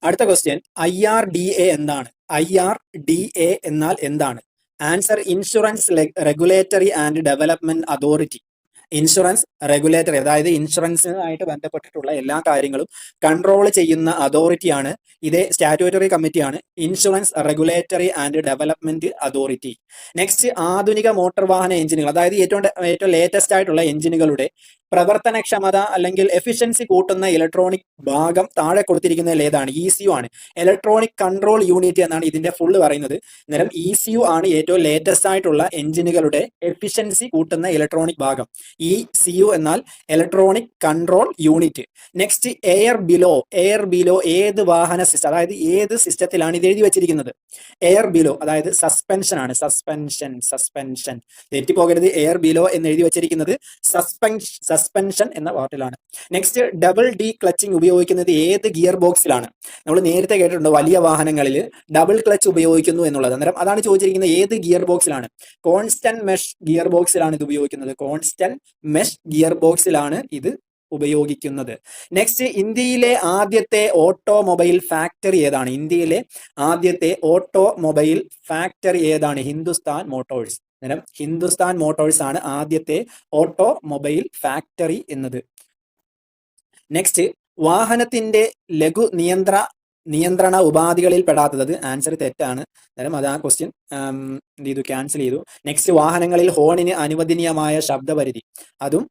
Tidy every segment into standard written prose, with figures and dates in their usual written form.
അടുത്ത question, IRDA എന്താണ്? IRDA എന്നാൽ എന്താണ്? Answer, insurance regulatory and development authority. Insurance regulatory, അതായത് ഇൻഷുറൻസുമായിട്ട് ബന്ധപ്പെട്ടിട്ടുള്ള എല്ലാ കാര്യങ്ങളും കൺട്രോൾ ചെയ്യുന്ന അതോറിറ്റിയാണ്. ഇതേ സ്റ്റാറ്റ്യൂട്ടറി കമ്മിറ്റിയാണ് insurance regulatory and development authority. Next, ആധുനിക മോട്ടോർ വാഹന എഞ്ചിനുകൾ, അതായത് ഏറ്റവും ലേറ്റസ്റ്റ് ആയിട്ടുള്ള എഞ്ചിനുകളുടെ പ്രവർത്തനക്ഷമത അല്ലെങ്കിൽ എഫിഷ്യൻസി കൂട്ടുന്ന ഇലക്ട്രോണിക് ഭാഗം താഴെ കൊടുത്തിരിക്കുന്നതിൽ ഏതാണ്? ECU ആണ്. ഇലക്ട്രോണിക് കൺട്രോൾ യൂണിറ്റ് എന്നാണ് ഇതിന്റെ ഫുള്ള് പറയുന്നത്. അന്നേരം ECU ആണ് ഏറ്റവും ലേറ്റസ്റ്റ് ആയിട്ടുള്ള എഞ്ചിനുകളുടെ എഫിഷ്യൻസി കൂട്ടുന്ന ഇലക്ട്രോണിക് ഭാഗം. ECU എന്നാൽ electronic control unit. Next, air below ഏത് വാഹന സിസ്റ്റം, അതായത് ഏത് സിസ്റ്റത്തിലാണ് ഇത് എഴുതി വെച്ചിരിക്കുന്നത്? എയർ ബിലോ, അതായത് സസ്പെൻഷൻ ആണ്. സസ്പെൻഷൻ തെറ്റിപ്പോകരുത്. എയർ ബിലോ എന്ന് എഴുതി വെച്ചിരിക്കുന്നത് സസ്പെൻഷൻ എന്ന വാർഡിലാണ്. നെക്സ്റ്റ്, ഡബിൾ ഡി ക്ലച്ചിങ് ഉപയോഗിക്കുന്നത് ഏത് ഗിയർ ബോക്സിലാണ്? നമ്മൾ നേരത്തെ കേട്ടിട്ടുണ്ട് വലിയ വാഹനങ്ങളിൽ ഡബിൾ ക്ലച്ച് ഉപയോഗിക്കുന്നു എന്നുള്ളത്. അന്നേരം അതാണ് ചോദിച്ചിരിക്കുന്നത്, ഏത് ഗിയർ ബോക്സിലാണ്? കോൺസ്റ്റന്റ് മെഷ് ഗിയർ ബോക്സിലാണ് ഇത് ഉപയോഗിക്കുന്നത്. കോൺസ്റ്റന്റ് മെഷ് ഗിയർ ബോക്സിലാണ് ഇത് ഉപയോഗിക്കുന്നത്. നെക്സ്റ്റ്, ഇന്ത്യയിലെ ആദ്യത്തെ ഓട്ടോമൊബൈൽ ഫാക്ടറി ഏതാണ്? ഇന്ത്യയിലെ ആദ്യത്തെ ഓട്ടോമൊബൈൽ ഫാക്ടറി ഏതാണ്? ഹിന്ദുസ്ഥാൻ മോട്ടോഴ്സ്. അന്നേരം ഹിന്ദുസ്ഥാൻ മോട്ടോഴ്സ് ആണ് ആദ്യത്തെ ഓട്ടോമൊബൈൽ ഫാക്ടറി എന്നത്. നെക്സ്റ്റ്, വാഹനത്തിന്റെ ലഘു നിയന്ത്രണ ഉപാധികളിൽ പെടാത്തത്. ആൻസർ തെറ്റാണ്. അന്നേരം അത് ആ ക്വസ്റ്റ്യൻ എന്ത് ചെയ്തു? ക്യാൻസൽ ചെയ്തു. നെക്സ്റ്റ്, വാഹനങ്ങളിൽ ഹോണിന് അനുവദനീയമായ ശബ്ദപരിധി, അതും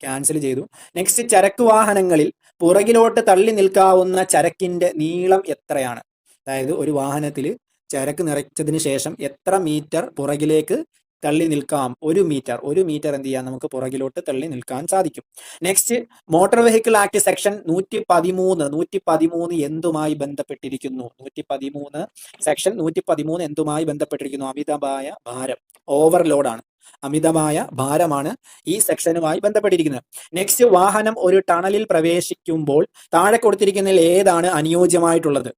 ക്യാൻസൽ ചെയ്തു. നെക്സ്റ്റ്, ചരക്ക് വാഹനങ്ങളിൽ പുറകിലോട്ട് തള്ളി നിൽക്കാവുന്ന ചരക്കിന്റെ നീളം എത്രയാണ്? അതായത് ഒരു വാഹനത്തിൽ ചരക്ക് നിറച്ചതിന് ശേഷം എത്ര മീറ്റർ പുറകിലേക്ക് തള്ളി നിൽക്കാം? 1 മീറ്റർ. 1 മീറ്റർ എന്ത് ചെയ്യാം? നമുക്ക് പുറകിലോട്ട് തള്ളി നിൽക്കാൻ സാധിക്കും. Next, motor vehicle act section 113 എന്തുമായി ബന്ധപ്പെട്ടിരിക്കുന്നു? സെക്ഷൻ 113 എന്തുമായി ബന്ധപ്പെട്ടിരിക്കുന്നു? അമിതമായ ഭാരം, ഓവർലോഡാണ്. അമിതമായ ഭാരമാണ് ഈ സെക്ഷനുമായി ബന്ധപ്പെട്ടിരിക്കുന്നത്. നെക്സ്റ്റ്, വാഹനം ഒരു ടണലിൽ പ്രവേശിക്കുമ്പോൾ താഴെ കൊടുത്തിരിക്കുന്നതിൽ ഏതാണ് അനുയോജ്യമായിട്ടുള്ളത്?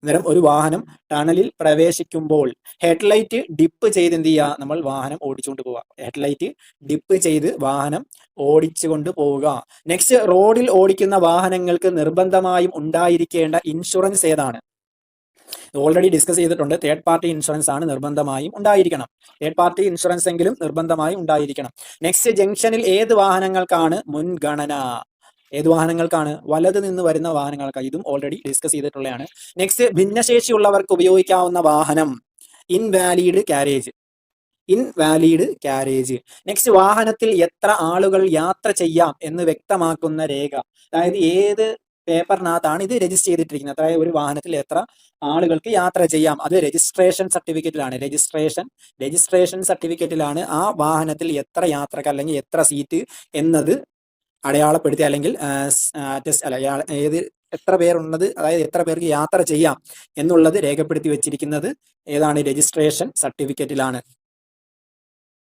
അന്നേരം ഒരു വാഹനം ടണലിൽ പ്രവേശിക്കുമ്പോൾ ഹെഡ്ലൈറ്റ് ഡിപ്പ് ചെയ്ത് എന്ത് ചെയ്യുക? നമ്മൾ വാഹനം ഓടിച്ചുകൊണ്ട് പോവുക. ഹെഡ്ലൈറ്റ് ഡിപ്പ് ചെയ്ത് വാഹനം ഓടിച്ചുകൊണ്ട് പോവുക. നെക്സ്റ്റ്, റോഡിൽ ഓടിക്കുന്ന വാഹനങ്ങൾക്ക് നിർബന്ധമായും ഉണ്ടായിരിക്കേണ്ട ഇൻഷുറൻസ് ഏതാണ്? ഓൾറെഡി ഡിസ്കസ് ചെയ്തിട്ടുണ്ട്. തേർഡ് പാർട്ടി ഇൻഷുറൻസ് ആണ് നിർബന്ധമായും ഉണ്ടായിരിക്കണം. തേർഡ് പാർട്ടി ഇൻഷുറൻസ് എങ്കിലും നിർബന്ധമായും ഉണ്ടായിരിക്കണം. നെക്സ്റ്റ്, ജംഗ്ഷനിൽ ഏത് വാഹനങ്ങൾക്കാണ് മുൻഗണന? ഏത് വാഹനങ്ങൾക്കാണ്? വലത് നിന്ന് വരുന്ന വാഹനങ്ങൾക്ക്. ഇതും ഓൾറെഡി ഡിസ്കസ് ചെയ്തിട്ടുള്ളതാണ്. നെക്സ്റ്റ്, ഭിന്നശേഷിയുള്ളവർക്ക് ഉപയോഗിക്കാവുന്ന വാഹനം ഇൻവാലിഡ് ക്യാരേജ്. നെക്സ്റ്റ്, വാഹനത്തിൽ എത്ര ആളുകൾ യാത്ര ചെയ്യാം എന്ന് വ്യക്തമാക്കുന്ന രേഖ, അതായത് ഏത് പേപ്പറിനകത്താണ് ഇത് രജിസ്റ്റർ ചെയ്തിട്ടിരിക്കുന്നത്? അതായത് ഒരു വാഹനത്തിൽ എത്ര ആളുകൾക്ക് യാത്ര ചെയ്യാം? അത് രജിസ്ട്രേഷൻ സർട്ടിഫിക്കറ്റിലാണ്. രജിസ്ട്രേഷൻ സർട്ടിഫിക്കറ്റിലാണ് ആ വാഹനത്തിൽ എത്ര യാത്രക്കാർ അല്ലെങ്കിൽ എത്ര സീറ്റ് എന്നത് അടയാളപ്പെടുത്തി, അല്ലെങ്കിൽ എത്ര പേരുള്ളത്, അതായത് എത്ര പേർക്ക് യാത്ര ചെയ്യാം എന്നുള്ളത് രേഖപ്പെടുത്തി വെച്ചിരിക്കുന്നത് ഏതാണ്? രജിസ്ട്രേഷൻ സർട്ടിഫിക്കറ്റിലാണ്.